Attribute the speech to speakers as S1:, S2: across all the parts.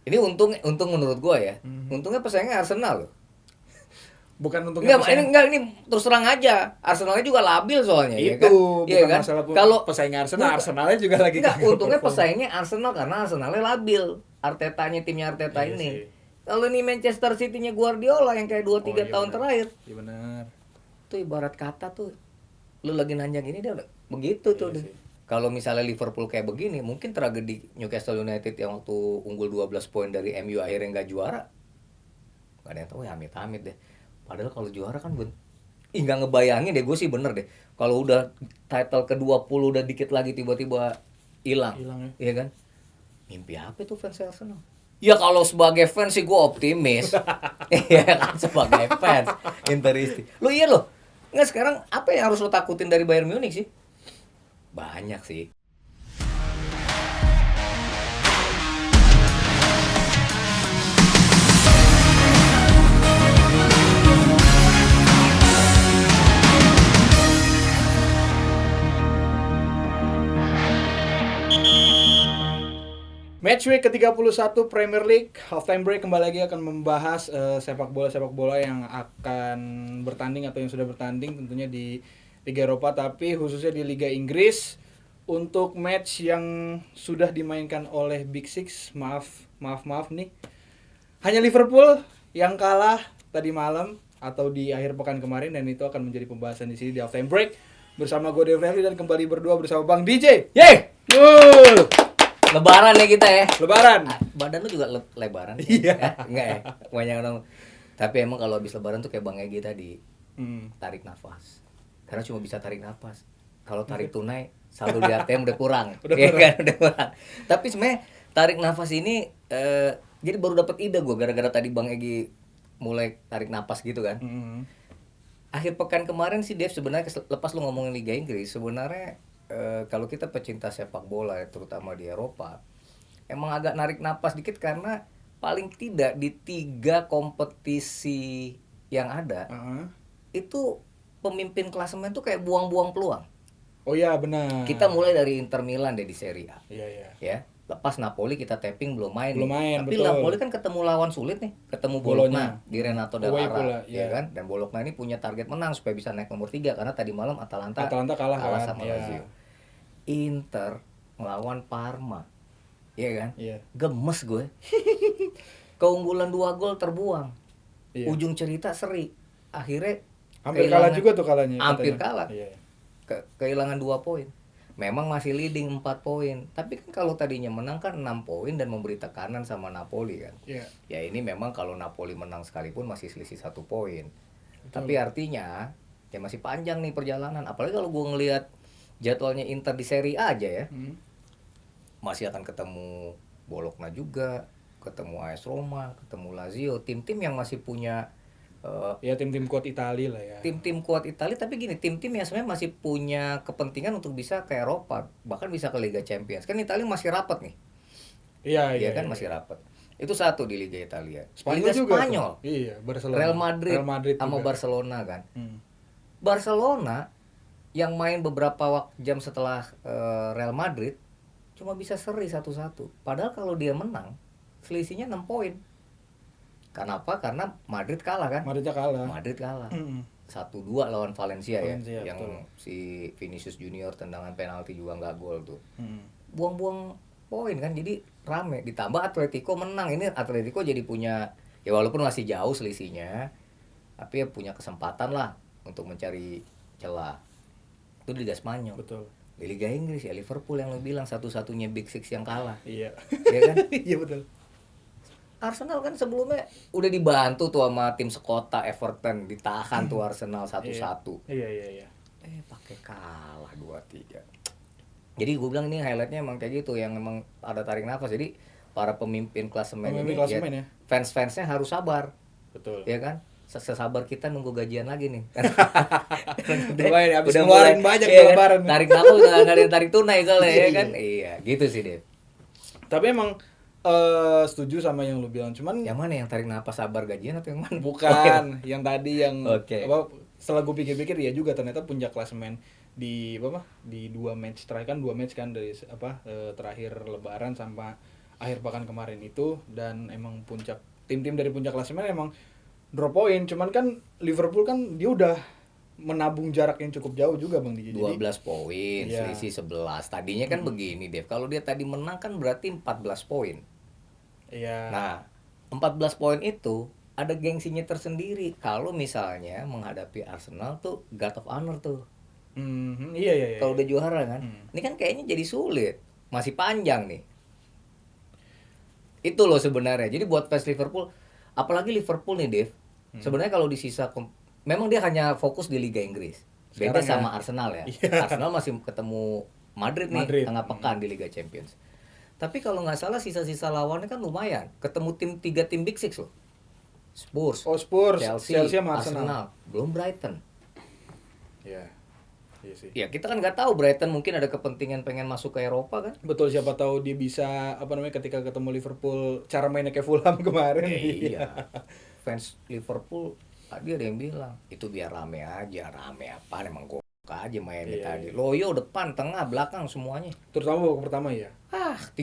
S1: Ini untung menurut gua ya. Untungnya pesaingnya Arsenal loh.
S2: Bukan untungnya
S1: Ini terus terang aja. Arsenalnya juga labil soalnya ya kan.
S2: bukan
S1: kan?
S2: masalah
S1: Kalau
S2: pesaingnya Arsenalnya juga lagi
S1: enggak,
S2: gagal
S1: untungnya
S2: perform.
S1: pesaingnya Arsenal karena Arsenalnya labil. Timnya Arteta
S2: Iya
S1: ini.
S2: sih.
S1: Kalau ini Manchester City-nya Guardiola yang kayak 2-3 tahun
S2: Benar.
S1: terakhir.
S2: Iya benar.
S1: Tuh ibarat kata tuh lu lagi nanjak ini dia udah begitu tuh.
S2: Iya sih.
S1: Kalau misalnya Liverpool kayak begini, mungkin tragedi Newcastle United yang waktu unggul 12 poin dari MU akhirnya nggak juara. Gak ada yang tahu ya, amit-amit deh. Padahal kalau juara kan nggak ngebayangin deh, gue sih bener deh. Kalau udah title ke-20 udah dikit lagi tiba-tiba hilang
S2: Hilang ya.
S1: Iya kan? Mimpi apa tuh fans Arsenal? Ya kalau sebagai fans sih gue optimis. Iya kan, sebagai fans Interisti. Lo iya loh. Nggak, sekarang apa yang harus lo takutin dari Bayern Munich sih? Banyak sih.
S2: Matchweek ke-31 Premier League halftime break kembali lagi akan membahas sepak bola yang akan bertanding atau yang sudah bertanding tentunya di Liga Eropa, tapi khususnya di Liga Inggris. Untuk match yang sudah dimainkan oleh Big Six, maaf nih, hanya Liverpool yang kalah tadi malam atau di akhir pekan kemarin, dan itu akan menjadi pembahasan di sini di halftime break bersama gue Dev Refli dan kembali berdua bersama Bang DJ.
S1: Yeay! Lebaran ya kita ya.
S2: Lebaran.
S1: Badan lu juga lebaran.
S2: Iya.
S1: Enggak ya? Banyak orang. Tapi emang kalau habis lebaran tuh kayak Bang Egy tadi, tarik nafas. Karena cuma bisa tarik nafas. Kalau tarik tunai, saldo di ATM udah kurang. Iya kan, udah kurang. Tapi sebenarnya tarik nafas ini jadi baru dapat ide gue gara-gara tadi Bang Egy mulai tarik nafas gitu kan. Akhir pekan kemarin sih Dev, sebenarnya lepas lu ngomongin Liga Inggris, sebenarnya kalau kita pecinta sepak bola terutama di Eropa, emang agak narik napas dikit karena paling tidak di 3 kompetisi yang ada itu pemimpin klasemen tuh kayak buang-buang peluang.
S2: Oh iya benar.
S1: Kita mulai dari Inter Milan deh di Serie A.
S2: Iya.
S1: Ya, lepas Napoli kita tapping belum main. Tapi
S2: betul.
S1: Napoli kan ketemu lawan sulit nih, ketemu Bologna di Renato Dall'Ara, ya kan? Dan Bologna ini punya target menang supaya bisa naik nomor 3 karena tadi malam Atalanta
S2: kalah kan?
S1: sama Lazio. Inter melawan Parma. Iya kan?
S2: Iya.
S1: Gemes gue. Keunggulan 2 gol terbuang. Iya. Ujung cerita seri. Akhirnya
S2: hampir kalah juga tuh kalahnya.
S1: Hampir kalah.
S2: Iya.
S1: Kehilangan 2 poin. Memang masih leading 4 poin. Tapi kan kalau tadinya menang kan 6 poin dan memberi tekanan sama Napoli kan.
S2: Iya.
S1: Ya ini memang kalau Napoli menang sekalipun masih selisih 1 poin. Tapi artinya ya masih panjang nih perjalanan. Apalagi kalau gue ngelihat jadwalnya Inter di Serie A aja ya. Masih akan ketemu Bologna juga, ketemu AS Roma, ketemu Lazio, tim-tim yang masih punya
S2: ya tim-tim kuat Italia lah ya.
S1: Tim-tim kuat Italia, tapi gini, tim-tim yang sebenarnya masih punya kepentingan untuk bisa ke Eropa, bahkan bisa ke Liga Champions. Kan Italia masih rapat nih. Iya kan, masih rapat. Itu satu di Liga Italia.
S2: Liga
S1: juga Spanyol.
S2: Iya, Barcelona.
S1: Real Madrid sama Barcelona kan. Barcelona yang main beberapa jam setelah Real Madrid cuma bisa seri 1-1. Padahal kalau dia menang, selisihnya 6 poin. Kenapa? Karena Madrid kalah kan? Madrid kalah. 1-2 lawan Valencia ya. Yang betul. Si Vinicius Junior tendangan penalti juga nggak gol tuh. Buang-buang poin kan, jadi rame. Ditambah Atletico menang. Ini Atletico jadi punya, ya walaupun masih jauh selisihnya, tapi ya punya kesempatan lah untuk mencari celah. Itu di Liga Spanyol.
S2: Betul.
S1: Di Liga Inggris ya Liverpool yang lo bilang satu-satunya Big Six yang kalah.
S2: Iya.
S1: Iya kan?
S2: Iya betul.
S1: Arsenal kan sebelumnya udah dibantu tuh sama tim sekota Everton, ditahan tuh Arsenal 1-1.
S2: Iya.
S1: Pakai kalah 2-3. Jadi gue bilang ini highlightnya emang kayak gitu, yang emang ada tarik nafas. Jadi para pemimpin klasemen ini ya, fans-fansnya harus sabar.
S2: Betul.
S1: Ya kan? Sesabar kita nunggu gajian lagi nih.
S2: Habis ngeluarin banyak ya, lebaran.
S1: Kan? Tarik nafas udah enggak ada yang tarik tunai soalnya ya kan. Iya, gitu sih, Dev.
S2: Tapi emang setuju sama yang lu bilang, cuman
S1: yang mana, yang tarik napas sabar gajian atau yang mana?
S2: Bukan, yang tadi yang
S1: okay.
S2: Setelah gue pikir-pikir ya juga ternyata puncak klasemen di di 2 match terakhir kan, 2 match kan dari terakhir lebaran sampai akhir pekan kemarin itu, dan emang tim-tim dari puncak klasemen emang drop poin. Cuman kan Liverpool kan dia udah menabung jarak yang cukup jauh juga Bang Diki.
S1: 12 poin,
S2: iya.
S1: selisih 11. Tadinya kan begini, Dev. Kalau dia tadi menang kan berarti 14 poin.
S2: Iya.
S1: Nah, 14 poin itu ada gengsinya tersendiri. Kalau misalnya menghadapi Arsenal tuh God of Honor tuh.
S2: Iya.
S1: Kalau udah juara kan. Ini kan kayaknya jadi sulit. Masih panjang nih. Itu loh sebenarnya. Jadi buat fans Liverpool, apalagi Liverpool nih, Dev. Sebenarnya kalau di sisa memang dia hanya fokus di Liga Inggris. Beda
S2: Sekarang
S1: sama Arsenal ya.
S2: Iya.
S1: Arsenal masih ketemu Madrid nih tengah pekan di Liga Champions. Tapi kalau nggak salah sisa-sisa lawannya kan lumayan. Ketemu tiga tim Big Six loh. Spurs,
S2: Spurs,
S1: Chelsea
S2: sama
S1: Arsenal, belum Brighton.
S2: Iya. Iya sih.
S1: Ya kita kan nggak tahu Brighton mungkin ada kepentingan pengen masuk ke Eropa kan.
S2: Betul, siapa tahu dia bisa ketika ketemu Liverpool cara mainnya kayak Fulham kemarin.
S1: Iya. Fans Liverpool tadi ada yang bilang itu biar rame aja. Rame apa emang gok aja mainnya tadi. Loyo depan, tengah, belakang semuanya.
S2: Terutama babak pertama ya.
S1: 3-1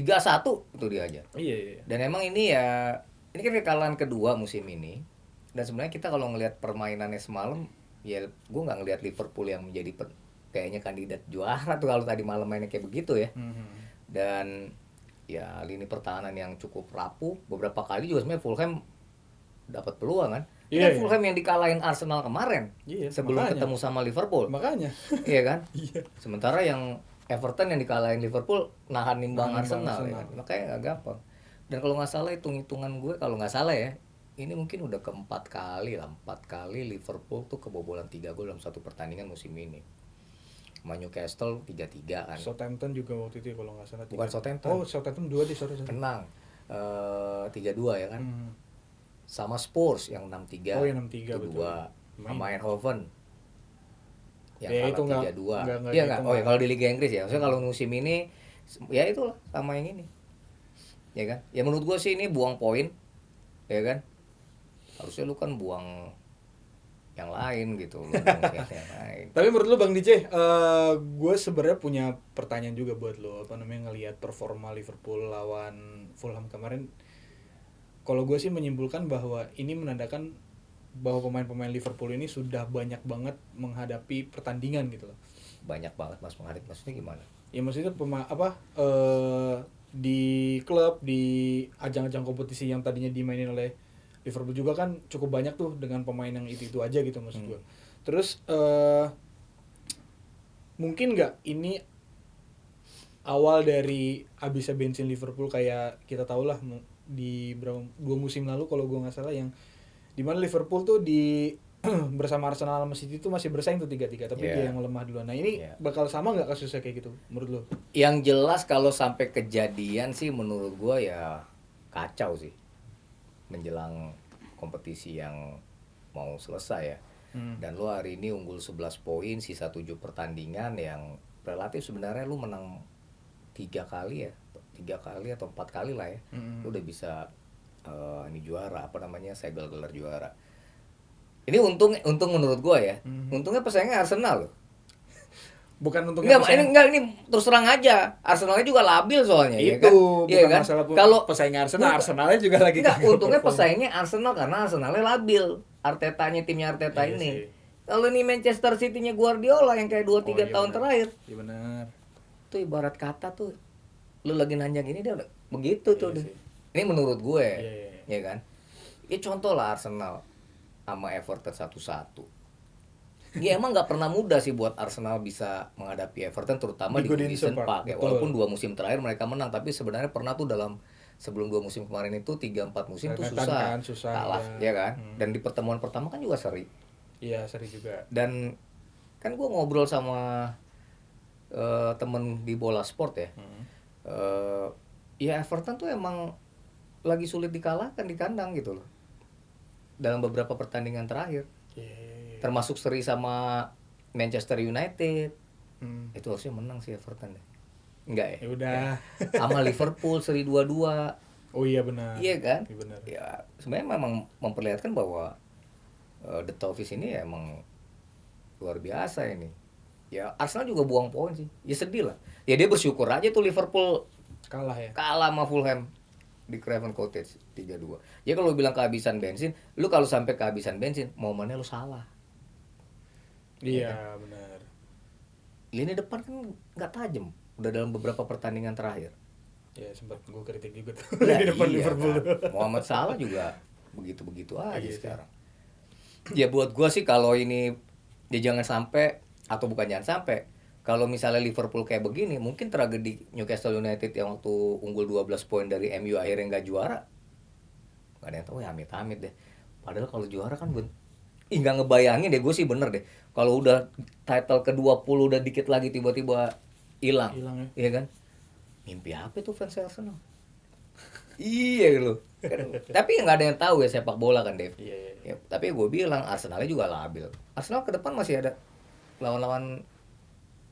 S1: itu dia aja.
S2: Iya.
S1: Dan emang ini ya, ini kan kekalahan kedua musim ini. Dan sebenarnya kita kalau ngelihat permainannya semalam, ya gue nggak ngelihat Liverpool yang menjadi kayaknya kandidat juara tuh kalau tadi malam mainnya kayak begitu ya. Dan ya lini pertahanan yang cukup rapuh. Beberapa kali juga sebenarnya Fulham dapat peluang kan.
S2: Iya.
S1: Fulham yang dikalahin Arsenal kemarin.
S2: Iya,
S1: sebelum ketemu sama Liverpool.
S2: Makanya.
S1: Iya kan?
S2: Iya.
S1: Sementara yang Everton yang dikalahin Liverpool nahan nimbang Arsenal. Ya kan? Makanya nggak gampang. Dan kalau nggak salah hitung-hitungan gue, kalau nggak salah ya, ini mungkin udah keempat kali Liverpool tuh kebobolan 3 gol dalam satu pertandingan musim ini. Sama Newcastle 3-3 kan.
S2: Southampton juga waktu itu kalau nggak salah.
S1: Bukan Southampton.
S2: Oh, Southampton 2 deh, sorry.
S1: Menang 3-2 ya kan. Sama Spurs yang 6-3.
S2: Oh, yang 6-3 betul.
S1: Sama Eindhoven yang
S2: itu
S1: kalah 3-2. Iya enggak? Oh ya kalau di Liga Inggris ya. Maksudnya kalau musim ini ya itulah sama yang ini. Ya kan? Ya menurut gua sih ini buang poin. Ya kan? Harusnya lu kan buang yang lain gitu lu yang lain.
S2: Tapi menurut lu Bang DJ, gue sebenarnya punya pertanyaan juga buat lu, ngelihat performa Liverpool lawan Fulham kemarin. Kalau gue sih menyimpulkan bahwa ini menandakan bahwa pemain-pemain Liverpool ini sudah banyak banget menghadapi pertandingan gitu loh.
S1: Banyak banget Mas menghadapi, maksudnya gimana?
S2: Ya maksudnya di klub, di ajang-ajang kompetisi yang tadinya dimainin oleh Liverpool juga kan cukup banyak tuh dengan pemain yang itu aja gitu maksud gue. Terus mungkin nggak ini awal dari habisnya bensin Liverpool, kayak kita tahu lah di 2 musim lalu kalau gue nggak salah, yang dimana Liverpool tuh di bersama Arsenal sama City tuh masih bersaing tuh 3-3, tapi dia yang lemah duluan. Nah ini bakal sama nggak kasusnya kayak gitu menurut lo?
S1: Yang jelas kalau sampai kejadian sih menurut gue ya kacau sih menjelang kompetisi yang mau selesai ya. Dan lo hari ini unggul 11 poin, sisa 7 pertandingan yang relatif sebenarnya lo menang 3 kali atau 4 kali lah ya. Lo udah bisa ini juara, segel gelar juara. Ini untung menurut gua ya. Untungnya pesaingnya Arsenal loh.
S2: Bukan untungnya
S1: ini terus terang aja. Arsenalnya juga labil soalnya
S2: itu,
S1: ya kan. Iya kan? Kalau
S2: pesaingnya Arsenalnya juga lagi
S1: untungnya pesaingnya Arsenal karena Arsenalnya labil. Timnya Arteta ini. Kalau ini Manchester City-nya Guardiola yang kayak 2-3 tahun terakhir.
S2: Iya benar.
S1: Itu ibarat kata tuh lu lagi nanjak ini dia udah begitu tuh. Ini menurut gue. Ya kan? Ya contoh lah Arsenal sama Everton 1-1. Ya emang nggak pernah mudah sih buat Arsenal bisa menghadapi Everton, terutama di Goodison Park ya. Walaupun 2 musim terakhir mereka menang, tapi sebenarnya pernah tuh sebelum 2 musim kemarin itu 3-4 musim tuh susah kalah ya kan. Dan di pertemuan pertama kan juga seri.
S2: Iya, seri juga.
S1: Dan kan gue ngobrol sama temen di Bola Sport ya. Ya Everton tuh emang lagi sulit dikalahkan di kandang gitu loh. Dalam beberapa pertandingan terakhir. Termasuk seri sama Manchester United. Itu harusnya menang sih Everton ya. Enggak ya?
S2: Ya udah.
S1: Sama Liverpool seri 2-2.
S2: Oh iya benar.
S1: Iya kan?
S2: Iya benar.
S1: Ya sebenarnya memang memperlihatkan bahwa The Toffees ini emang luar biasa ini. Ya Arsenal juga buang poin sih. Ya sedih lah. Ya dia bersyukur aja tuh Liverpool
S2: kalah ya.
S1: Kalah sama Fulham. di Craven Cottage 3-2. Jadi kalau lu bilang kehabisan bensin, lu kalau sampai kehabisan bensin, momennya lu salah.
S2: Iya, benar.
S1: Lini depan kan nggak tajam, udah dalam beberapa pertandingan terakhir.
S2: Ya sempat gue kritik juga tuh
S1: Nah,
S2: di depan
S1: iya
S2: Liverpool.
S1: kan. Muhammad Salah juga begitu-begitu aja
S2: Iya sih.
S1: sekarang. Ya buat gua sih kalau ini dia jangan sampai, atau bukan jangan sampai, kalau misalnya Liverpool kayak begini, mungkin tragedi Newcastle United yang waktu unggul 12 poin dari MU akhirnya nggak juara. Gak ada yang tahu ya, amit-amit deh. Padahal kalau juara kan nggak ngebayangin deh, gue sih bener deh. Kalau udah title ke-20 udah dikit lagi tiba-tiba hilang.
S2: Hilang ya.
S1: Iya kan? Mimpi apa tuh fans Arsenal? Iya gitu. Tapi nggak ada yang tahu ya sepak bola kan, Dev.
S2: Iya.
S1: Ya, tapi gue bilang Arsenalnya juga labil. Arsenal ke depan masih ada lawan-lawan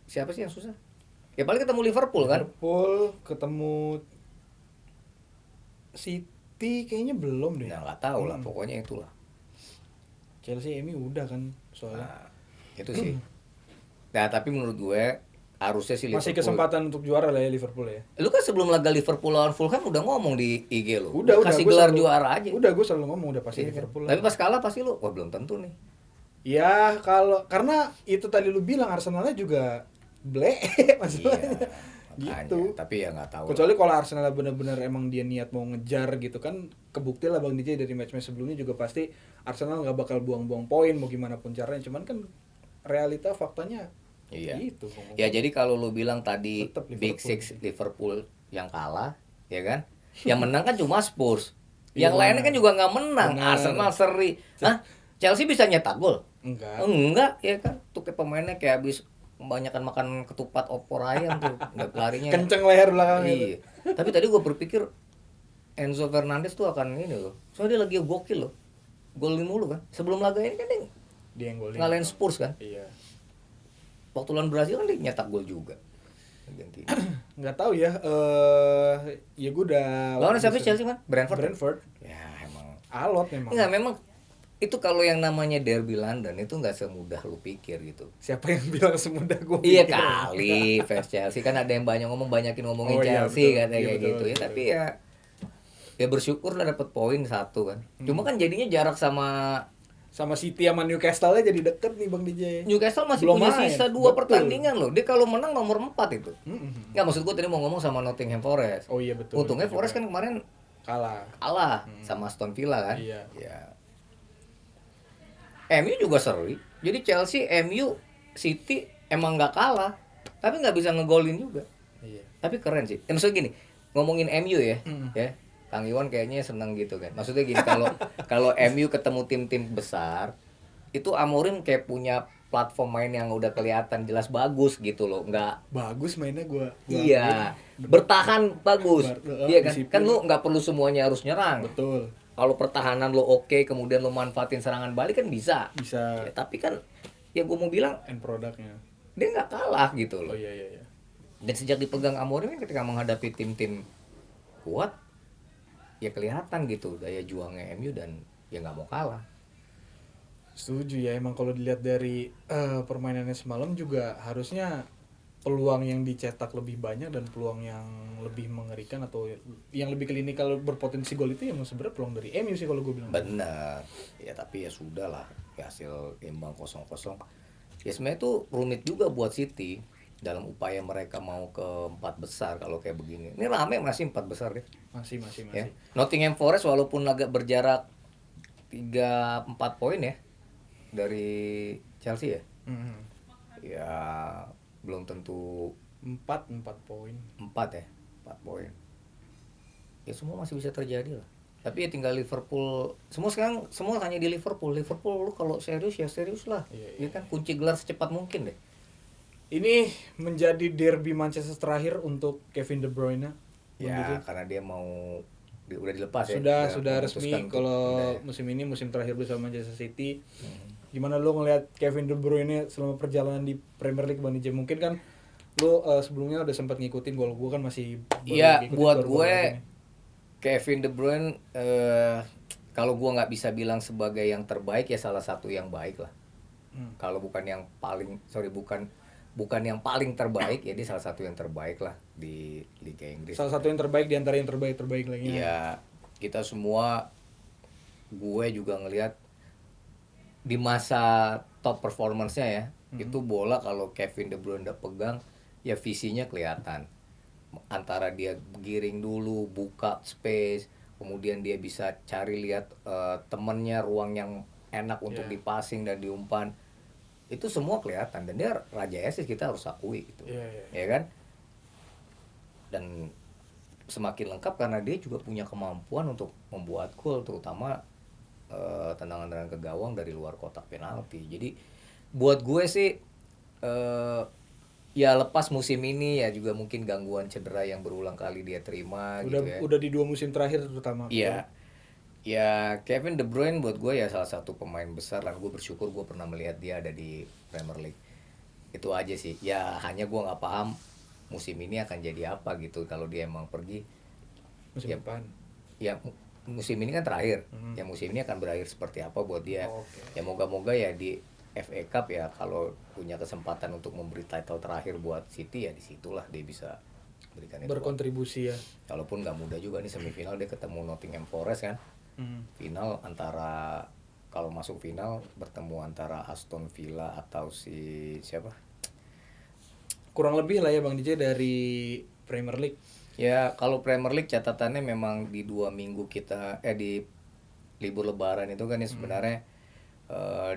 S1: siapa sih yang susah? Ya paling ketemu Liverpool kan?
S2: Liverpool ketemu City kayaknya belum deh.
S1: Nah nggak tahu lah, pokoknya itulah.
S2: Chelsea MU udah kan soalnya.
S1: Nah, itu sih. Nah tapi menurut gue harusnya sih
S2: Masih
S1: Liverpool.
S2: kesempatan untuk juara lah ya Liverpool ya.
S1: Lu kan sebelum laga Liverpool lawan Fulham udah ngomong di IG lu.
S2: Udah
S1: Kasih
S2: gua
S1: gelar
S2: selalu-
S1: juara aja.
S2: Udah gue selalu ngomong udah pasti
S1: Iya kan?
S2: Liverpool.
S1: Tapi pas kalah pasti lu, wah belum tentu nih.
S2: Ya kalau karena itu tadi lu bilang Arsenalnya juga ble masalahnya.
S1: Makanya.
S2: Gitu.
S1: Tapi ya nggak tahu.
S2: Kecuali kalau Arsenal benar-benar emang dia niat mau ngejar gitu kan, kebukti lah Bang DJ dari match-match sebelumnya juga pasti Arsenal nggak bakal buang-buang poin mau gimana pun caranya. Cuman kan realita faktanya
S1: Iya.
S2: gitu.
S1: Ya jadi kalau lu bilang tadi
S2: Tetep
S1: Big
S2: Liverpool.
S1: Six Liverpool yang kalah, ya kan? Yang menang kan cuma Spurs.
S2: Iya,
S1: Yang lainnya kan juga nggak menang.
S2: benar.
S1: Arsenal seri. Hah? Chelsea bisa nyetak gol?
S2: Enggak.
S1: Enggak, ya kan? Tuh kayak pemainnya kayak habis kebanyakan makan ketupat opor ayam tuh. Nggak larinya.
S2: Kenceng leher belakangnya.
S1: Iya. Tapi tadi gue berpikir Enzo Fernandez tuh akan ini loh. Soalnya dia lagi gokil loh. Golin mulu kan. Sebelum laga ini kan dia
S2: Dia yang golin.
S1: ngalahin Spurs kan.
S2: Iya.
S1: Waktu lawan Brazil kan dia nyetak gol juga. Argentina.
S2: Nggak tahu ya. Ya gue udah.
S1: Lawan siapa sih Chelsea man? Brentford.
S2: Brentford.
S1: Ya emang.
S2: Alot memang.
S1: Enggak memang itu kalau yang namanya derby London itu nggak semudah lu pikir gitu.
S2: Siapa yang bilang semudah gue?
S1: Iya kali fans Chelsea kan ada yang banyakin ngomongin
S2: Oh, iya,
S1: Chelsea
S2: betul.
S1: katanya
S2: Iya,
S1: kayak
S2: betul,
S1: gitu ya.
S2: betul.
S1: Tapi ya bersyukur lah dapat poin 1 kan. Cuma kan jadinya jarak sama
S2: Sama City sama Newcastle aja jadi deket nih Bang DJ.
S1: Newcastle masih
S2: Belum
S1: punya
S2: main.
S1: sisa 2
S2: Betul.
S1: pertandingan loh. Dia kalau menang nomor 4 itu.
S2: Mm-mm.
S1: Nggak, maksud gue tadi mau ngomong sama Nottingham Forest.
S2: Oh iya betul.
S1: Untungnya
S2: Betul
S1: Forest
S2: juga.
S1: kan kemarin
S2: kalah.
S1: kalah sama Aston Villa kan.
S2: Iya.
S1: Ya. MU juga seri. Jadi Chelsea, MU, City emang nggak kalah, tapi nggak bisa ngegolin juga.
S2: Iya.
S1: Tapi keren sih. Maksudnya gini, ngomongin MU ya,
S2: Mm.
S1: ya. Kang Iwan kayaknya seneng gitu kan. Maksudnya gini, kalau MU ketemu tim-tim besar, itu Amorim kayak punya platform main yang udah kelihatan jelas bagus gitu loh. Nggak
S2: Bagus mainnya gua.
S1: iya, bertahan bagus. Iya kan?
S2: disiplin.
S1: Kan lu nggak perlu semuanya harus nyerang.
S2: Betul.
S1: Kalau pertahanan lo oke, kemudian lo manfaatin serangan balik kan bisa.
S2: Bisa
S1: Ya, tapi kan ya gue mau bilang
S2: end produknya.
S1: dia nggak kalah gitu
S2: Oh
S1: loh.
S2: iya.
S1: Dan sejak dipegang Amorim kan ketika menghadapi tim-tim kuat, ya kelihatan gitu daya juangnya MU dan ya nggak mau kalah.
S2: Setuju ya, emang kalau dilihat dari permainannya semalam juga harusnya peluang yang dicetak lebih banyak dan peluang yang lebih mengerikan atau yang lebih klinikal berpotensi gol itu emang sebenarnya peluang dari MU sih kalau gue bilang.
S1: Benar. Ya tapi ya sudah lah, ya, hasil imbang 0-0. Ya sebenarnya itu rumit juga buat City dalam upaya mereka mau ke 4 besar kalau kayak begini. Ini rame masih 4 besar deh.
S2: Masih.
S1: Ya. Nottingham Forest walaupun agak berjarak 3-4 poin ya dari Chelsea ya.
S2: Mhm.
S1: Ya belum tentu
S2: 4 poin.
S1: 4 ya, 4 poin. Ya semua masih bisa terjadi lah. Tapi ya tinggal Liverpool. Semua hanya di Liverpool. Liverpool lu kalau serius ya serius lah.
S2: Iya.
S1: Ya kan kunci gelar secepat mungkin deh.
S2: Ini menjadi derby Manchester terakhir untuk Kevin De Bruyne.
S1: Ya karena dia mau udah dilepas ya.
S2: Sudah
S1: memutuskan
S2: resmi
S1: untuk
S2: kalau
S1: pindah ya.
S2: musim ini musim terakhir bersama Manchester City. Gimana lu ngelihat Kevin De Bruyne selama perjalanan di Premier League Bang DJ? Mungkin kan lu sebelumnya udah sempat ngikutin, gol gue kan masih
S1: Iya,
S2: ngikutin
S1: buat
S2: baru-baru
S1: gue
S2: ini.
S1: Kevin De Bruyne kalau gue nggak bisa bilang sebagai yang terbaik ya salah satu yang baik lah. Kalau bukan yang paling bukan bukan yang paling terbaik, ya dia salah satu yang terbaik lah di Liga Inggris.
S2: Salah satu yang terbaik di antara yang terbaik lagi.
S1: Ya kita semua, gue juga ngelihat di masa top performance-nya ya, itu bola kalau Kevin De Bruyne udah pegang, ya visinya kelihatan. Antara dia giring dulu, buka space, kemudian dia bisa cari lihat temennya ruang yang enak untuk dipassing dan diumpan. Itu semua kelihatan dan dia raja assist, kita harus akui gitu. Ya kan? Dan semakin lengkap karena dia juga punya kemampuan untuk membuat gol, terutama tendangan-tendangan ke gawang dari luar kotak penalti. Jadi buat gue sih ya lepas musim ini ya juga mungkin gangguan cedera yang berulang kali dia terima
S2: Udah
S1: gitu ya.
S2: udah di 2 musim terakhir terutama.
S1: Iya. Ya Kevin De Bruyne buat gue ya salah satu pemain besar lah. Gue bersyukur gue pernah melihat dia ada di Premier League. Itu aja sih. Ya hanya gue nggak paham musim ini akan jadi apa gitu kalau dia emang pergi.
S2: Musim
S1: Ya,
S2: depan.
S1: ya musim ini kan terakhir. Ya musim ini akan berakhir seperti apa buat dia. Ya moga-moga ya di FA Cup ya kalau punya kesempatan untuk memberi title terakhir buat City ya disitulah dia bisa berikan itu.
S2: Berkontribusi ya.
S1: Walaupun nggak mudah juga nih semifinal dia ketemu Nottingham Forest kan. Final antara, kalau masuk final bertemu antara Aston Villa atau si siapa?
S2: Kurang lebih lah ya Bang DJ dari Premier League.
S1: Ya kalau Premier League catatannya memang di 2 minggu kita di libur lebaran itu kan ya sebenarnya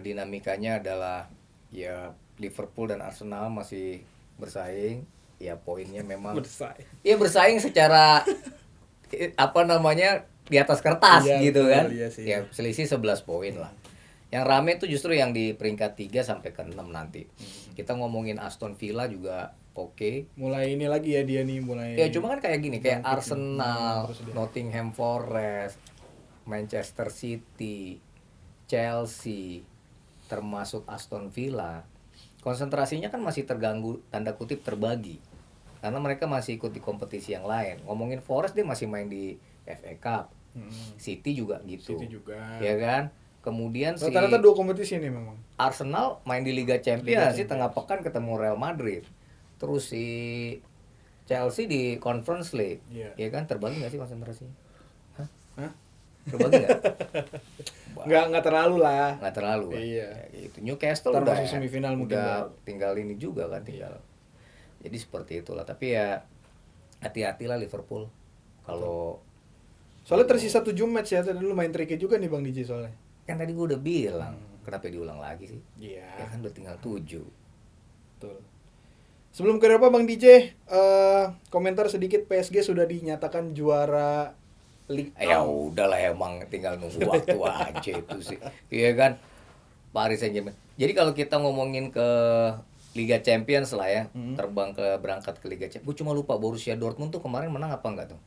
S1: dinamikanya adalah ya Liverpool dan Arsenal masih bersaing, ya poinnya memang bersaing secara apa namanya di atas kertas gitu kan. Ya selisih 11 poin lah. Yang rame tuh justru yang di peringkat 3 sampai ke 6 nanti. Kita ngomongin Aston Villa juga oke.
S2: Mulai ini lagi ya dia nih mulai.
S1: Ya cuma kan kayak gini, kayak Arsenal, Nottingham Forest, Manchester City, Chelsea, termasuk Aston Villa. Konsentrasinya kan masih terganggu, tanda kutip terbagi. Karena mereka masih ikut di kompetisi yang lain. Ngomongin Forest dia masih main di FA Cup. City juga gitu. Ya kan? Kemudian si
S2: rata-rata 2 kompetisi nih memang.
S1: Arsenal main di Liga Champions sih tengah pekan ketemu Real Madrid. Terus si Chelsea di Conference League. Ya kan terbagi enggak sih konsentrasinya? Hah? Terbagi enggak?
S2: Enggak terlalu lah.
S1: Enggak terlalu.
S2: Iya.
S1: Ya, gitu. Newcastle
S2: udah
S1: udah
S2: semifinal mungkin
S1: udah tinggal ini juga kan tinggal. Jadi seperti itulah, tapi ya hati-hatilah Liverpool kalau
S2: soalnya tersisa 7 match ya, tadi lu main tricky juga nih Bang DJ soalnya.
S1: Kan tadi gua udah bilang, kenapa diulang lagi sih?
S2: Iya.
S1: Ya kan udah tinggal 7.
S2: Betul. Sebelum ke Eropa Bang DJ, komentar sedikit, PSG sudah dinyatakan juara Ligue 1.
S1: Ya udahlah emang tinggal nunggu waktu aja itu sih. Iya kan? Paris Saint-Germain. Jadi kalau kita ngomongin ke Liga Champions lah ya, berangkat ke Liga Champions. Gue cuma lupa Borussia Dortmund tuh kemarin menang apa enggak tuh?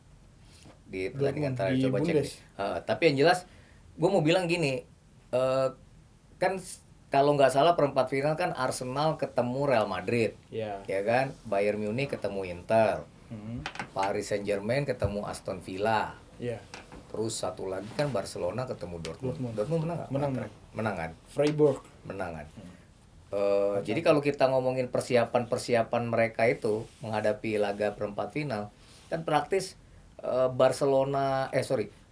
S1: Di pertandingan terakhir coba cek. Tapi yang jelas gue mau bilang gini, kan kalau nggak salah perempat final kan Arsenal ketemu Real Madrid, ya kan? Bayern Munich ketemu Inter, Paris Saint-Germain ketemu Aston Villa, terus satu lagi kan Barcelona ketemu Dortmund. Dortmund menang nggak? Menang kan?
S2: Freiburg
S1: menang kan? Jadi kalau kita ngomongin persiapan mereka itu menghadapi laga perempat final, kan praktis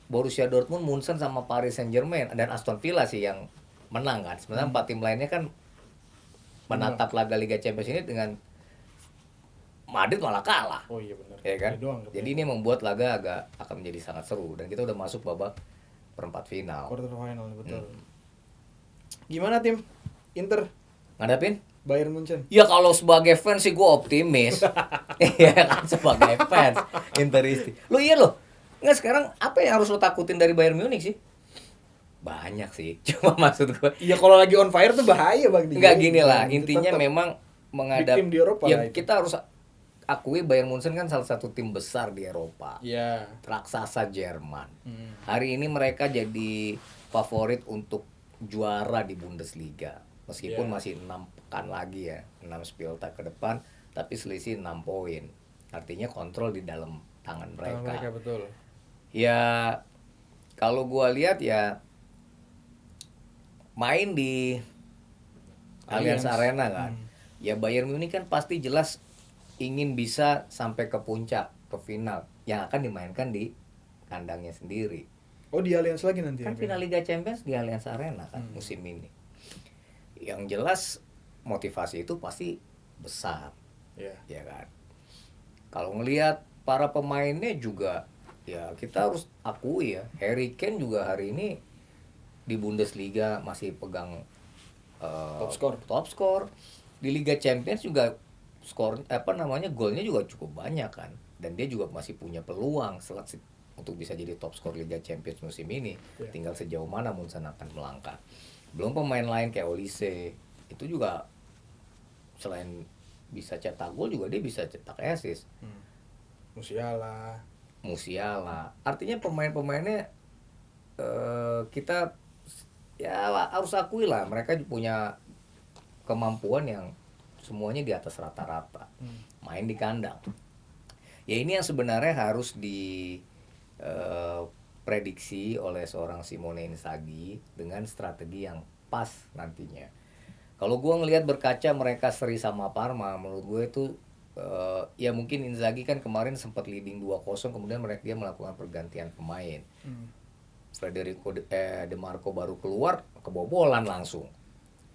S1: Borussia Dortmund, Munchen sama Paris Saint-Germain dan Aston Villa sih yang menang kan. Sebenarnya 4 tim lainnya kan menatap laga Liga Champions ini dengan Madrid malah kalah.
S2: Oh iya benar.
S1: Ya kan? Jadi ini membuat laga agak akan menjadi sangat seru dan kita udah masuk babak perempat final.
S2: Quarter final betul. Gimana tim Inter
S1: ngadapin
S2: Bayern Munchen?
S1: Ya kalau sebagai fans sih gue optimis. Iya kan sebagai fans Interisti. Lo iya lo. Nggak sekarang apa yang harus lo takutin dari Bayern Munich sih? Banyak sih. Cuma maksud gue.
S2: Iya kalau lagi on fire tuh bahaya Bang.
S1: Enggak gini lah. Intinya memang menghadapi
S2: tim di Eropa
S1: ya kita harus akui Bayern Munchen kan salah satu tim besar di Eropa.
S2: Iya.
S1: Raksasa Jerman. Hari ini mereka jadi favorit untuk juara di Bundesliga. Meskipun masih 6 pekan lagi ya, 6 Spieltag ke depan, tapi selisih 6 poin. Artinya kontrol di dalam tangan mereka.
S2: Mereka betul.
S1: Ya kalau gua lihat ya main di Allianz Arena kan. Ya Bayern Munich kan pasti jelas ingin bisa sampai ke puncak, ke final yang akan dimainkan di kandangnya sendiri.
S2: Oh, di Allianz lagi nanti
S1: Kan
S2: ya?
S1: final Liga Champions di Allianz Arena kan musim ini. Yang jelas motivasi itu pasti besar.
S2: Iya.
S1: Ya kan. Kalau ngelihat para pemainnya juga ya kita harus akui ya, Harry Kane juga hari ini di Bundesliga masih pegang top score. Di Liga Champions juga golnya juga cukup banyak kan, dan dia juga masih punya peluang untuk bisa jadi top skor Liga Champions musim ini. Tinggal sejauh mana Munson akan melangkah. Belum pemain lain kayak Olise itu juga selain bisa cetak gol juga dia bisa cetak assist. Musiala. Artinya pemain-pemainnya kita ya harus akui lah, mereka punya kemampuan yang semuanya di atas rata-rata. Main di kandang. Ya ini yang sebenarnya harus prediksi oleh seorang Simone Inzaghi dengan strategi yang pas nantinya. Kalau gue ngelihat berkaca mereka seri sama Parma, menurut gue itu ya mungkin Inzaghi kan kemarin sempat leading 2-0, kemudian dia melakukan pergantian pemain. Federico De Marco baru keluar, kebobolan langsung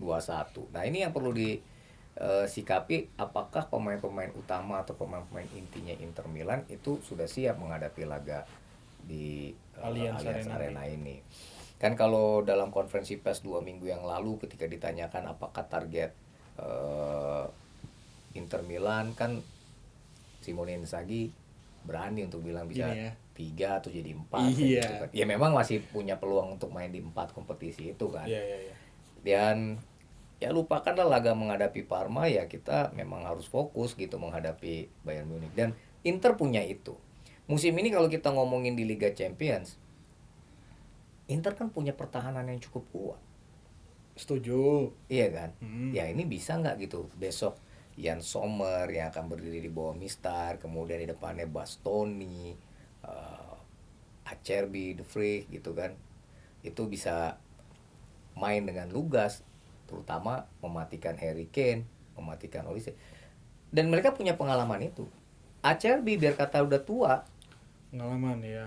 S1: 2-1. Nah ini yang perlu disikapi, apakah pemain-pemain utama atau pemain-pemain intinya Inter Milan itu sudah siap menghadapi laga di Allianz Arena ini. Kan kalau dalam konferensi pers 2 minggu yang lalu ketika ditanyakan apakah target Inter Milan, kan Simone Inzaghi berani untuk bilang bisa 3 atau jadi 4 gitu kan. Ya memang masih punya peluang untuk main di 4 kompetisi itu kan. Dan ya lupakanlah laga menghadapi Parma, ya kita memang harus fokus gitu menghadapi Bayern Munich, dan Inter punya itu. Musim ini kalau kita ngomongin di Liga Champions, Inter kan punya pertahanan yang cukup kuat.
S2: Setuju.
S1: Iya kan? Ya ini bisa nggak gitu besok Jan Sommer yang akan berdiri di bawah Mistar, kemudian di depannya Bastoni, Acerbi, De Vrij gitu kan, itu bisa main dengan lugas, terutama mematikan Harry Kane, mematikan Olise, dan mereka punya pengalaman itu. Acerbi biar kata udah tua,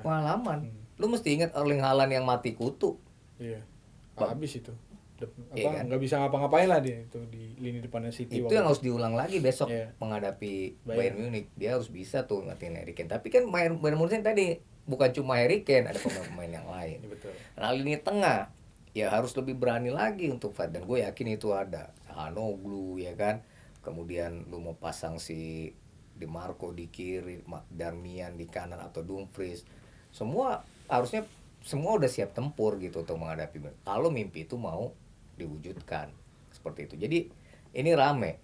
S1: pengalaman. Lu mesti ingat Erling Haaland yang mati kutu.
S2: Habis itu. Nggak bisa ngapa-ngapain lah dia itu di lini depannya City.
S1: Itu yang harus diulang lagi besok menghadapi Bayern Munich. Dia harus bisa tuh ngatiin Harry Kane. Tapi kan Bayern Munich tadi bukan cuma Harry Kane, ada pemain-pemain yang lain.
S2: Betul.
S1: Nah lini tengah ya harus lebih berani lagi untuk fight, dan gue yakin itu ada Hanoglu ya kan. Kemudian lu mau pasang si Di Marco di kiri, Darmian di kanan atau Dumfries. Harusnya semua udah siap tempur gitu untuk menghadapi kalau mimpi itu mau diwujudkan seperti itu. Jadi ini rame.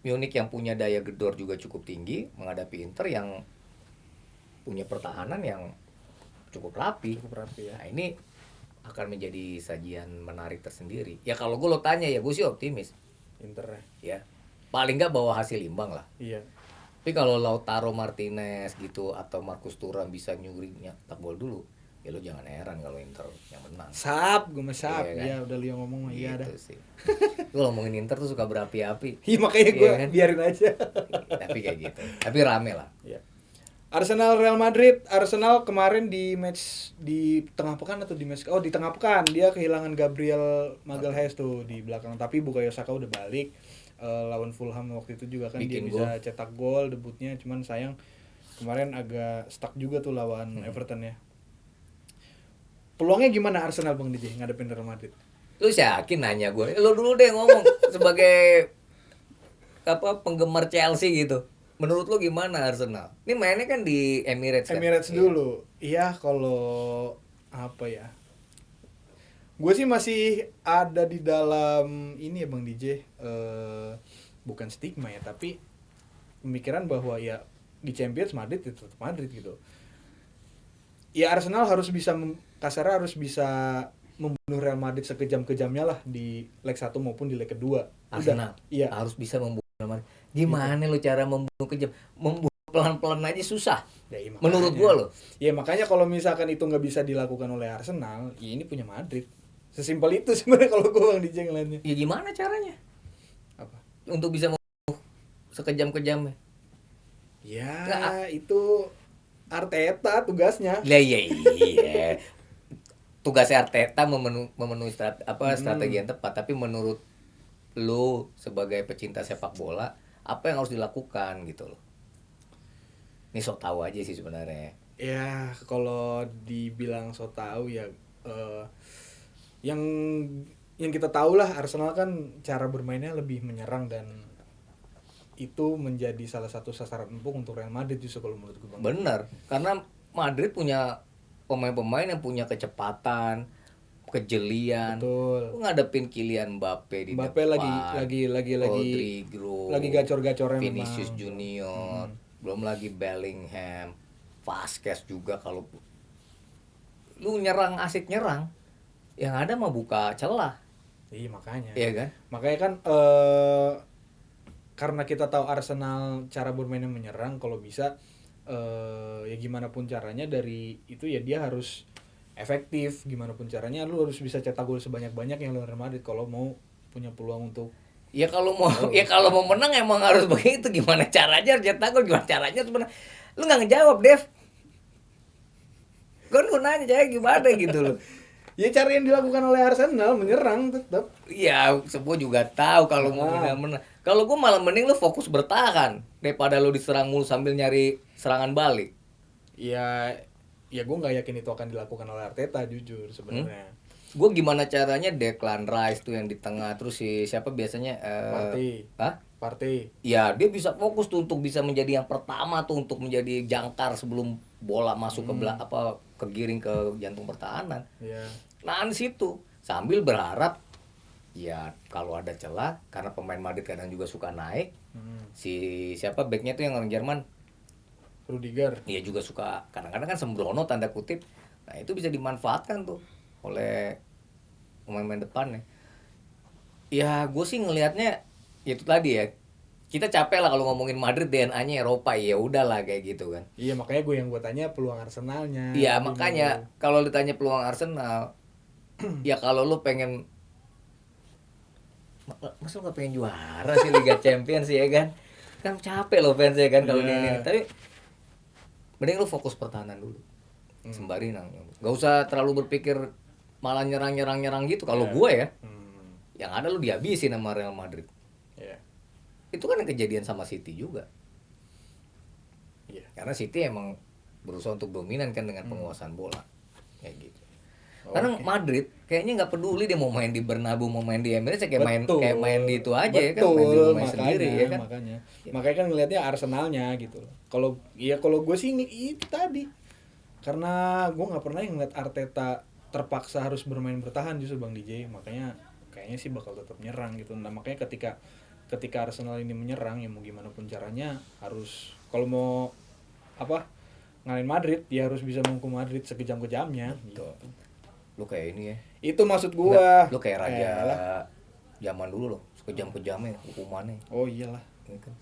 S1: Munich yang punya daya gedor juga cukup tinggi menghadapi Inter yang punya pertahanan yang cukup rapi ya. Nah ini akan menjadi sajian menarik tersendiri. Ya kalau gue lo tanya ya gue sih optimis
S2: Inter
S1: ya. Paling nggak bawa hasil imbang lah.
S2: Iya.
S1: Tapi kalau Lautaro Martinez gitu atau Marcus Thuram bisa nyuri tak gol dulu, ya lo jangan heran kalau Inter yang menang.
S2: Gue mesap. Iya kan? Udah Leo ngomong mah iya dah.
S1: Sih. Gue ngomongin Inter tuh suka berapi-api.
S2: Iya makanya gue kan? Biarin aja.
S1: Tapi kayak gitu. Tapi rame lah.
S2: Iya. Arsenal Real Madrid. Arsenal kemarin di match di tengah pekan atau di match di tengah pekan dia kehilangan Gabriel Magalhaes tuh di belakang, tapi Bukayo Saka udah balik. Lawan Fulham waktu itu juga kan dia bisa cetak gol debutnya, cuman sayang kemarin agak stuck juga tuh lawan Everton ya. Peluangnya gimana Arsenal Bang DJ ngadepin Real Madrid?
S1: Lu yakin nanya gue? Lu dulu deh ngomong sebagai penggemar Chelsea gitu. Menurut lu gimana Arsenal? Ini mainnya kan di Emirates kan?
S2: Emirates dulu. Iya, kalau apa ya? Gue sih masih ada di dalam ini ya Bang DJ, bukan stigma ya, tapi pemikiran bahwa ya di Champions Madrid itu tetap Madrid gitu. Ya Arsenal harus bisa kasarnya harus bisa membunuh Real Madrid sekejam-kejamnya lah di leg 1 maupun di leg kedua.
S1: Arsenal iya. Harus bisa membunuh Real Madrid. Gimana lo cara membunuh kejam? Membunuh pelan-pelan aja susah. Ya, menurut gua lo.
S2: Ya makanya kalau misalkan itu nggak bisa dilakukan oleh Arsenal, ya ini punya Madrid. Sesimpel itu sebenarnya kalau gue Bang DJ ngeliatnya.
S1: Ya gimana caranya? untuk bisa sekejam-kejamnya?
S2: Ya,
S1: Nggak.
S2: itu Arteta tugasnya.
S1: Lah iya. Tugasnya Arteta memenuhi strategi yang tepat, tapi menurut lu sebagai pecinta sepak bola, apa yang harus dilakukan gitu loh? Ini sok tahu aja sih sebenarnya.
S2: Ya, kalau dibilang so tahu ya yang kita tahu lah, Arsenal kan cara bermainnya lebih menyerang dan itu menjadi salah satu sasaran empuk untuk Real Madrid justru kalau menurut gue Bang.
S1: Bener, karena Madrid punya pemain-pemain yang punya kecepatan, kejelian.
S2: Betul.
S1: Ngadepin Kylian Mbappe di
S2: Mbappe
S1: depan,
S2: lagi
S1: Rodrigo,
S2: lagi gacor-gacornya
S1: Vinicius
S2: memang.
S1: Junior, belum lagi Bellingham, Vasquez juga. Kalau lu nyerang asik nyerang, yang ada mah buka celah,
S2: Iya makanya.
S1: iya kan?
S2: Makanya kan karena kita tahu Arsenal cara bermainnya menyerang, kalau bisa ya gimana pun caranya dari itu ya dia harus efektif, gimana pun caranya lu harus bisa cetak gol sebanyak-banyaknya Real Madrid kalau mau punya peluang untuk
S1: Ya kalau mau ya kalau mau menang emang harus begitu. Gimana caranya harus cetak gol, gimana caranya harus menang. Lu nggak ngejawab, Dev. Kan gue nanya caranya gimana gitu loh.
S2: ya cara yang dilakukan oleh Arsenal menyerang tetap.
S1: Ya semua juga tahu kalau mau menang. Kalau gue malah mending lu fokus bertahan daripada lu diserang mulu sambil nyari serangan balik.
S2: Ya gue nggak yakin itu akan dilakukan oleh Arteta jujur sebenarnya.
S1: Gue gimana caranya Declan Rice tuh yang di tengah, terus si siapa biasanya
S2: Partey.
S1: Ya dia bisa fokus tuh untuk bisa menjadi yang pertama tuh untuk menjadi jangkar sebelum bola masuk ke kegiring ke jantung pertahanan.
S2: Iya.
S1: Nah di situ sambil berharap ya kalau ada celah, karena pemain Madrid kadang juga suka naik. Si siapa backnya tuh yang orang Jerman,
S2: Rudiger.
S1: dia juga suka kadang-kadang kan sembrono tanda kutip. Nah itu bisa dimanfaatkan tuh oleh pemain-pemain depannya. Ya gue sih ngelihatnya itu tadi ya, kita capek lah kalau ngomongin Madrid DNA-nya Eropa, ya udahlah kayak gitu kan.
S2: Iya makanya gue tanya peluang Arsenalnya.
S1: Iya makanya kalau ditanya peluang Arsenal, ya kalau lu pengen, masa lu gak pengen juara sih Liga Champions ya kan? Kan capek lo fans ya kan kalau ini. Tapi mending lu fokus pertahanan dulu. Sembari gak usah terlalu berpikir malah nyerang gitu. Kalau gue ya, yang ada lu dihabisin sama Real Madrid. Itu kan yang kejadian sama City juga. Karena City emang berusaha untuk dominan kan dengan penguasaan bola kayak gitu. Karena Madrid kayaknya nggak peduli dia mau main di Bernabeu, mau main di Emirates, kayak main di itu aja ya kan, main di rumah sendiri ya kan.
S2: Makanya kan ngelihatnya Arsenalnya gitu. Kalau gue sih itu tadi. Karena gue nggak pernah ngeliat Arteta terpaksa harus bermain bertahan justru Bang DJ. Makanya kayaknya sih bakal tetap nyerang gitu. Nah, makanya ketika Arsenal ini menyerang ya mau gimana pun caranya harus, kalau mau ngalahin Madrid ya harus bisa menghukum Madrid sekejam-kejamnya gitu.
S1: Lu kayak ini ya.
S2: Itu maksud gua.
S1: Lu kayak raja zaman dulu loh, sekejam-kejamnya hukumannya.
S2: Oh iyalah.
S1: Ya kan?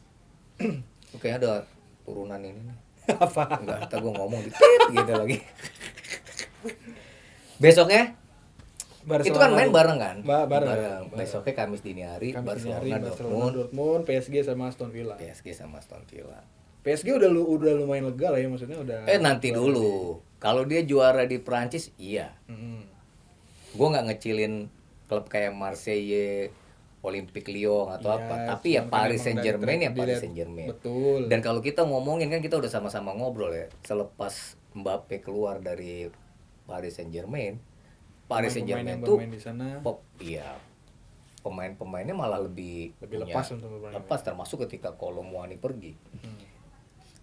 S1: Lu kayak ada turunan ini nih.
S2: Apa?
S1: Enggak, gua ngomong dikit gitu lagi. Besoknya Barcelona, itu kan main bareng kan? Bareng. Besoknya Kamis dini hari Barcelona
S2: Dortmund, PSG sama Aston Villa. PSG udah lumayan lega lah ya, maksudnya udah.
S1: Nanti dulu. Kalau dia juara di Prancis, iya. Gue nggak ngecilin klub kayak Marseille, Olympique Lyon atau apa. Tapi ya Paris Saint-Germain ya Paris Saint-Germain.
S2: Betul.
S1: Dan kalau kita ngomongin kan kita udah sama-sama ngobrol ya. Selepas Mbappe keluar dari Paris Saint-Germain tuh pemain-pemainnya malah lebih
S2: lepas untuk bermain.
S1: Lepas, termasuk ketika Kolo Muani pergi.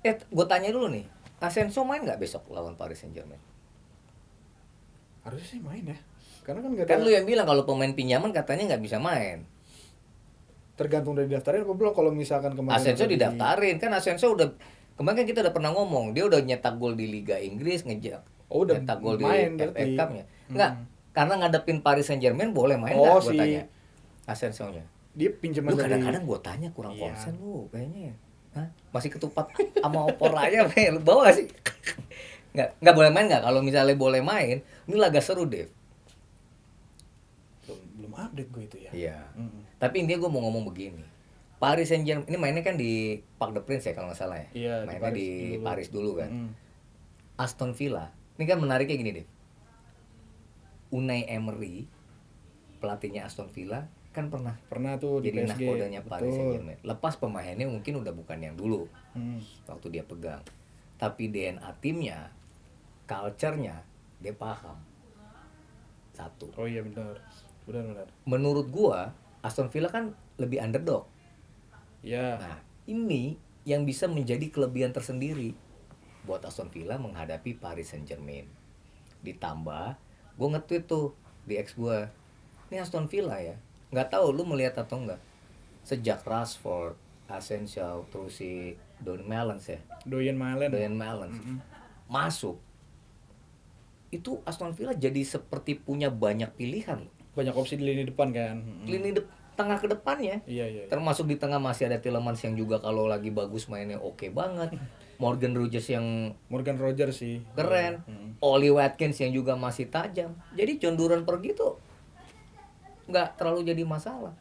S1: Gue tanya dulu nih, Asensio main nggak besok lawan Paris Saint-Germain?
S2: Harusnya sih main ya. Karena
S1: kan lu yang bilang kalau pemain pinjaman katanya nggak bisa main.
S2: Tergantung dari daftarin apa belum. Kalau misalkan kemarin
S1: Asensio didaftarin, kan Asensio udah kemarin kan kita udah pernah ngomong, dia udah nyetak gol di Liga Inggris,
S2: udah
S1: nyetak gol di
S2: FA
S1: Cup-nya. Enggak, karena ngadepin Paris Saint-Germain boleh main enggak gua tanya. Asensio-nya.
S2: Dia pinjaman
S1: lu kadang-kadang gua tanya kurang konsen lu kayaknya. Hah? Masih ketupat sama opor aja lu bawa sih. Enggak boleh main enggak? Kalau misalnya boleh main, ini laga seru, Dev.
S2: Belum update gue itu ya.
S1: Iya. Tapi intinya gue mau ngomong begini. Paris Saint-Germain ini mainnya kan di Parc des Princes ya kalau nggak salah ya.
S2: Iya,
S1: Mainnya di Paris dulu kan.
S2: Mm.
S1: Aston Villa. Ini kan menariknya gini deh. Unai Emery, pelatihnya Aston Villa, kan
S2: Pernah tuh di
S1: jadi
S2: PSG.
S1: nahkodanya Paris
S2: Betul.
S1: Saint-Germain. Lepas pemainnya mungkin udah bukan yang dulu waktu dia pegang. Tapi DNA timnya, culture-nya dia paham. Satu.
S2: Oh iya benar. Benar.
S1: Menurut gua Aston Villa kan lebih underdog.
S2: Ya.
S1: Nah, ini yang bisa menjadi kelebihan tersendiri buat Aston Villa menghadapi Paris Saint-Germain. Ditambah, gue nge-tweet tuh di X gue, ini Aston Villa ya, nggak tahu lu melihat atau enggak, sejak Rashford, Asensio, terus si Don Mellons ya,
S2: Doyen Malen.
S1: masuk, itu Aston Villa jadi seperti punya banyak pilihan.
S2: Banyak opsi di lini depan kan.
S1: Lini tengah ke depannya.
S2: Iya.
S1: Termasuk di tengah masih ada Tielemans yang juga kalau lagi bagus mainnya oke banget. Morgan Rogers yang
S2: Morgan Rogers sih.
S1: keren. Oli Watkins yang juga masih tajam. Jadi John Duran pergi tuh nggak terlalu jadi masalah.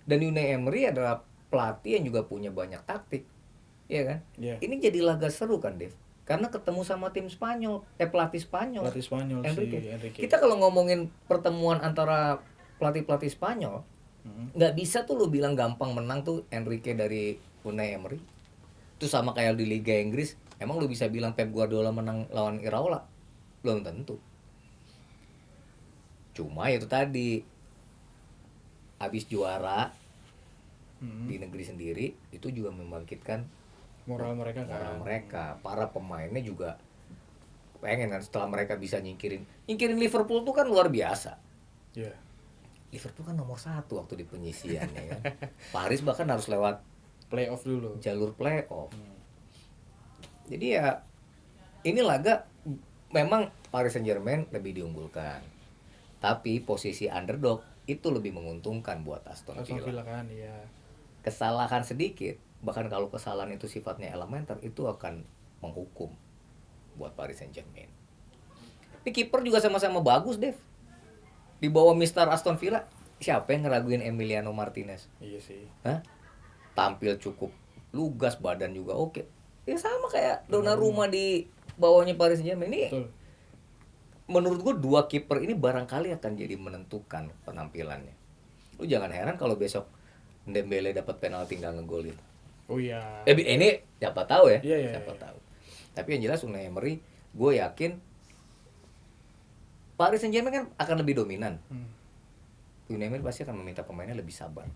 S1: Dan Unai Emery adalah pelatih yang juga punya banyak taktik. Iya kan?
S2: Iya.
S1: Ini jadi laga seru kan, Dev? Karena ketemu sama tim Spanyol, pelatih Spanyol.
S2: Pelatih Spanyol
S1: Enrique.
S2: si Enrique.
S1: Kita kalau ngomongin pertemuan antara pelatih Spanyol, nggak bisa tuh lu bilang gampang menang tuh Enrique dari Unai Emery. Itu sama kayak di Liga Inggris, emang lu bisa bilang Pep Guardiola menang lawan Iraola? Belum tentu. Cuma itu tadi, habis juara di negeri sendiri, itu juga membangkitkan
S2: moral mereka kan.
S1: moral mereka. Para pemainnya juga pengen kan setelah mereka bisa nyingkirin Liverpool tuh kan luar biasa.
S2: Iya.
S1: Liverpool kan nomor 1 waktu di penyisian ya kan. Paris bahkan harus lewat
S2: Playoff dulu.
S1: jalur playoff. Jadi ya ini laga memang Paris Saint-Germain lebih diunggulkan. Tapi posisi underdog itu lebih menguntungkan buat Aston Villa.
S2: Kan, iya.
S1: Kesalahan sedikit, bahkan kalau kesalahan itu sifatnya elementer, itu akan menghukum buat Paris Saint-Germain. Ini kiper juga sama-sama bagus, Dev. Di bawah Mister Aston Villa, siapa yang ngeraguin Emiliano Martinez?
S2: Iya sih.
S1: Hah? Tampil cukup lugas, badan juga oke. Ya sama kayak Donnarumma di bawahnya Paris Saint-Germain. Ini
S2: Betul.
S1: menurut gua dua kiper ini barangkali akan jadi menentukan penampilannya. Lu jangan heran kalau besok Dembele dapat penalti nggak ngegolin.
S2: Oh iya.
S1: Ini siapa tahu ya?
S2: Iya.
S1: Siapa tahu. Tapi yang jelas Unai Emery, gue yakin Paris Saint-Germain kan akan lebih dominan. Unai Emery pasti akan meminta pemainnya lebih sabar.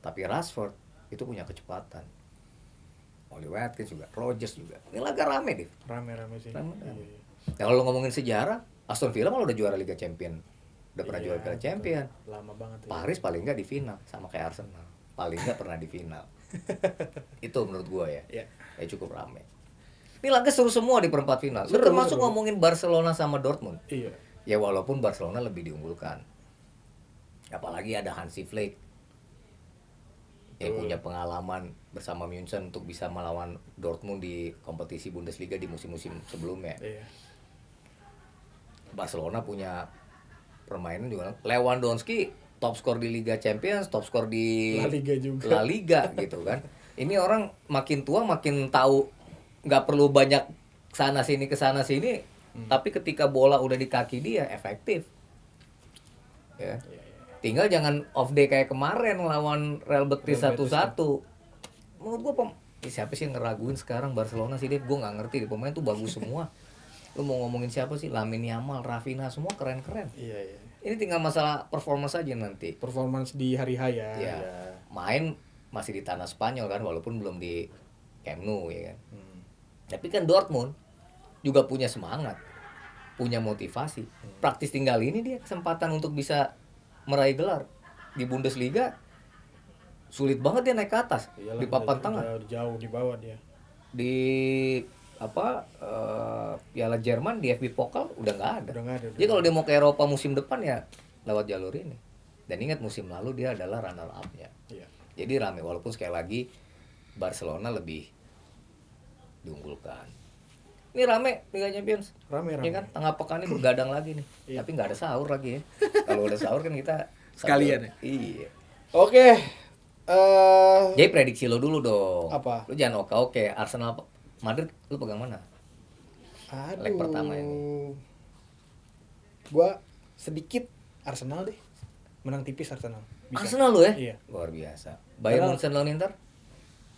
S1: Tapi Rashford itu punya kecepatan. Oli Watkins juga, Rogers juga. Ini laga rame deh.
S2: Rame sih.
S1: Rame.
S2: Iya.
S1: Nah, kalau ngomongin sejarah, Aston Villa malah udah juara Liga Champion. Udah pernah
S2: Iya,
S1: juara Piala Champion.
S2: Lama banget ya.
S1: Paris paling nggak di final, sama kayak Arsenal. Paling nggak pernah di final. Itu menurut gua ya.
S2: Iya.
S1: Ya cukup rame. Ini laga seru semua di perempat final.
S2: Seru,
S1: Termasuk
S2: seru.
S1: ngomongin Barcelona sama Dortmund.
S2: Iya.
S1: Ya walaupun Barcelona lebih diunggulkan. Apalagi ada Hansi Flick yang punya pengalaman bersama Munchen untuk bisa melawan Dortmund di kompetisi Bundesliga di musim-musim sebelumnya.
S2: Iya.
S1: Barcelona punya permainan juga. Lewandowski top skor di Liga Champions, top skor di
S2: La Liga juga.
S1: La Liga gitu kan. Ini orang makin tua makin tahu nggak perlu banyak sana sini ke sana sini, tapi ketika bola udah di kaki dia efektif. Ya. Tinggal jangan off day kayak kemarin ngelawan Real Betis 1-1. Menurut gua siapa sih yang ngeraguin sekarang Barcelona sih dia? Gua nggak ngerti, pemain tuh bagus semua. Lu mau ngomongin siapa sih? Lamine Yamal, Rafinha, semua keren-keren.
S2: Iya.
S1: Ini tinggal masalah performance aja nanti.
S2: Performance di hari H ya.
S1: Ya. Main masih di tanah Spanyol kan, walaupun belum di Camp Nou ya kan. Tapi kan Dortmund juga punya semangat, punya motivasi. Praktis tinggal ini dia kesempatan untuk bisa meraih gelar di Bundesliga. Sulit banget dia naik ke atas.
S2: Iyalah,
S1: di papan tengah.
S2: Jauh di bawah dia.
S1: Di Piala Jerman di FB Pokal udah nggak ada.
S2: Udah nggak ada.
S1: Jadi kalau dia mau ke Eropa musim depan ya lewat jalur ini. Dan ingat musim lalu dia adalah runner up-nya.
S2: Iya.
S1: Jadi rame walaupun sekali lagi Barcelona lebih diunggulkan. Ini rame Liga Champions.
S2: Rame.
S1: Ya kan tengah pekan ini bergadang lagi nih.
S2: Iya.
S1: Tapi nggak ada sahur lagi ya. Kalau udah sahur kan kita
S2: Sekalian ya?
S1: Iya.
S2: Oke.
S1: Jadi prediksi lo dulu dong.
S2: Apa?
S1: Lu jangan oke Arsenal Madrid lu pegang mana? Leg pertama ini.
S2: Gua sedikit Arsenal deh. Menang tipis Arsenal. Bisa.
S1: Arsenal lu ya?
S2: Iya.
S1: Luar biasa. Bayern Munchen lawan Inter?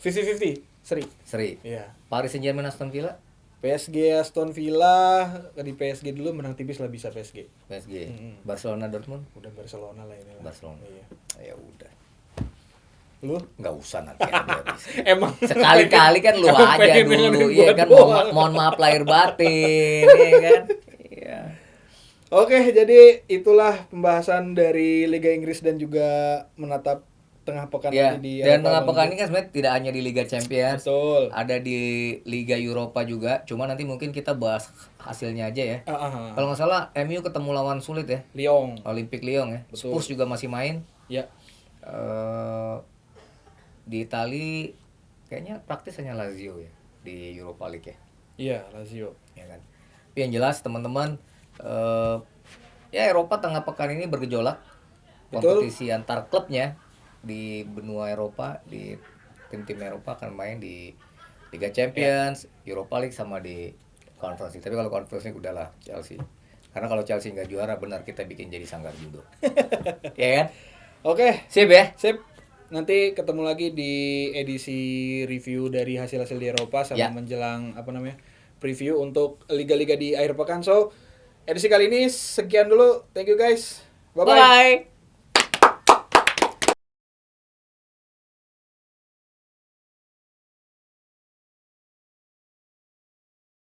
S2: 50-50, seri.
S1: Iya.
S2: Iya.
S1: Paris Saint-Germain Aston Villa?
S2: PSG Aston Villa, di PSG dulu menang tipis lah bisa PSG.
S1: PSG. Barcelona Dortmund?
S2: Udah Barcelona lah ini lah.
S1: Barcelona.
S2: Iya.
S1: Ya udah.
S2: Lu?
S1: Nggak usah nanti aja.
S2: Emang
S1: Sekali-kali kan lu
S2: emang
S1: aja
S2: pengen
S1: dulu.
S2: dengerin
S1: Iya
S2: gua
S1: kan
S2: doang.
S1: mohon maaf lahir batin, iya kan? Iya.
S2: Oke, jadi itulah pembahasan dari Liga Inggris dan juga menatap tengah pekan
S1: Ya,
S2: nanti di
S1: dan
S2: Eropa,
S1: tengah
S2: Bang.
S1: pekan ini kan sebenarnya tidak hanya di Liga Champions,
S2: Betul.
S1: ada di Liga Eropa juga. Cuma nanti mungkin kita bahas hasilnya aja ya. Kalau nggak salah MU ketemu lawan sulit ya,
S2: Lyon.
S1: Olympique Lyon ya.
S2: Betul.
S1: Spurs juga masih main.
S2: Ya.
S1: Di Itali kayaknya praktis hanya Lazio ya di Europa League ya.
S2: Iya, Lazio.
S1: Ya kan. Tapi yang jelas teman-teman ya Eropa tengah pekan ini bergejolak.
S2: Betul.
S1: Kompetisi antar klubnya di benua Eropa, di tim-tim Eropa akan main di Liga Champions, Europa League sama di Conference League. Tapi kalau Conference League udahlah Chelsea. Karena kalau Chelsea nggak juara benar kita bikin jadi sanggar judo. Ya kan?
S2: Oke,
S1: Sip ya.
S2: sip. Nanti ketemu lagi di edisi review dari hasil-hasil di Eropa sama
S1: Ya.
S2: menjelang preview untuk liga-liga di akhir pekan. So, edisi kali ini sekian dulu. Thank you guys. Bye-bye.
S1: Bye.